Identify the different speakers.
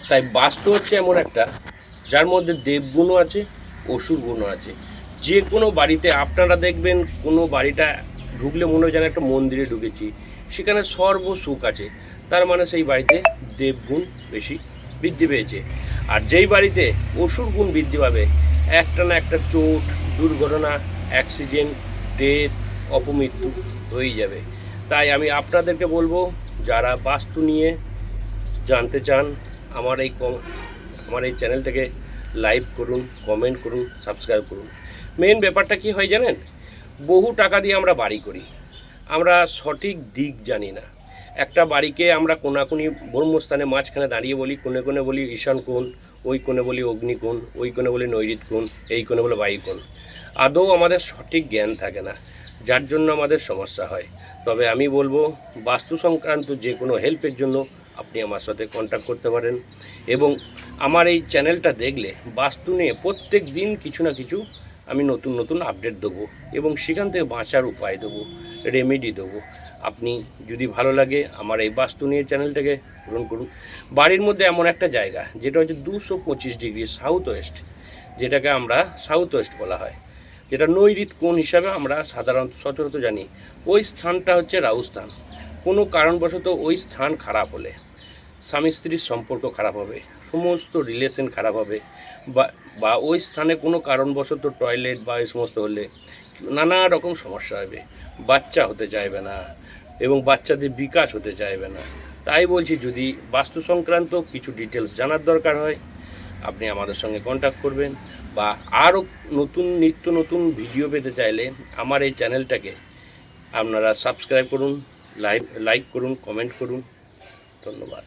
Speaker 1: তাই বাস্তু হচ্ছে এমন একটা, যার মধ্যে দেবগুণও আছে, অসুর গুণও আছে। যে কোনো বাড়িতে আপনারা দেখবেন, কোনো বাড়িটা ঢুকলে মনে হয় যেন একটা মন্দিরে ঢুকেছি, সেখানে সর্ব সুখ আছে, তার মানে সেই বাড়িতে দেবগুণ বেশি বৃদ্ধি পেয়েছে। আর যেই বাড়িতে অসুর গুণ বৃদ্ধি পাবে, একটা না একটা চোট, দুর্ঘটনা, অ্যাক্সিডেন্ট, ডেথ, অপমৃত্যু হয়েই যাবে। তাই আমি আপনাদেরকে বলবো, যারা বাস্তু নিয়ে জানতে চান, আমার এই আমার এই চ্যানেলটাকে লাইক করুন, কমেন্ট করুন, সাবস্ক্রাইব করুন। মেন ব্যাপারটা কি হয় জানেন, বহু টাকা দিয়ে আমরা বাড়ি করি, আমরা সঠিক দিক জানি না। একটা বাড়িকে আমরা কোনাকুনি ব্রহ্মস্থানে মাঝখানে দাঁড়িয়ে বলি, কোণে কোণে বলি ঈশান কোণ, ওই কোণে বলি অগ্নিকোণ, ওই কোণে বলি নৈঋত কোণ, এই কোণে বলে বায়ু কোণ। আদৌ আমাদের সঠিক জ্ঞান থাকে না, যার জন্য আমাদের সমস্যা হয়। তবে আমি বলবো, বাস্তু সংক্রান্ত যে কোনো হেল্পের জন্য আপনি আমার সাথে কন্ট্যাক্ট করতে পারেন। এবং আমার এই চ্যানেলটা দেখলে বাস্তু নিয়ে প্রত্যেক দিন কিছু না কিছু আমি নতুন নতুন আপডেট দেবো, এবং সেখান থেকে বাঁচার উপায় দেবো, রেমেডি দেবো। আপনি যদি ভালো লাগে আমার এই বাস্তু নিয়ে চ্যানেলটাকে পূরণ করুন। বাড়ির মধ্যে এমন একটা জায়গা যেটা হচ্ছে 225 ডিগ্রি সাউথ ওয়েস্ট, যেটাকে আমরা সাউথ ওয়েস্ট বলা হয়, যেটা নৈঋত কোণ হিসাবে আমরা সাধারণত সচরাচর জানি। ওই স্থানটা হচ্ছে রাহু স্থান। কোনো কারণবশত ওই স্থান খারাপ হলে স্বামী স্ত্রীর সম্পর্ক খারাপ হবে, সমস্ত রিলেশন খারাপ হবে, বা বা ওই স্থানে কোনো কারণবশত টয়লেট বা এই সমস্ত হলে নানা রকম সমস্যা হবে, বাচ্চা হতে চাইবে না এবং বাচ্চাদের বিকাশ হতে চাইবে না। তাই বলছি, যদি বাস্তু সংক্রান্ত কিছু ডিটেলস জানার দরকার হয়, আপনি আমাদের সঙ্গে কন্ট্যাক্ট করবেন। বা আরও নিত্য নতুন ভিডিও পেতে চাইলে আমার এই চ্যানেলটাকে আপনারা সাবস্ক্রাইব করুন, লাইক করুন, কমেন্ট করুন। ধন্যবাদ।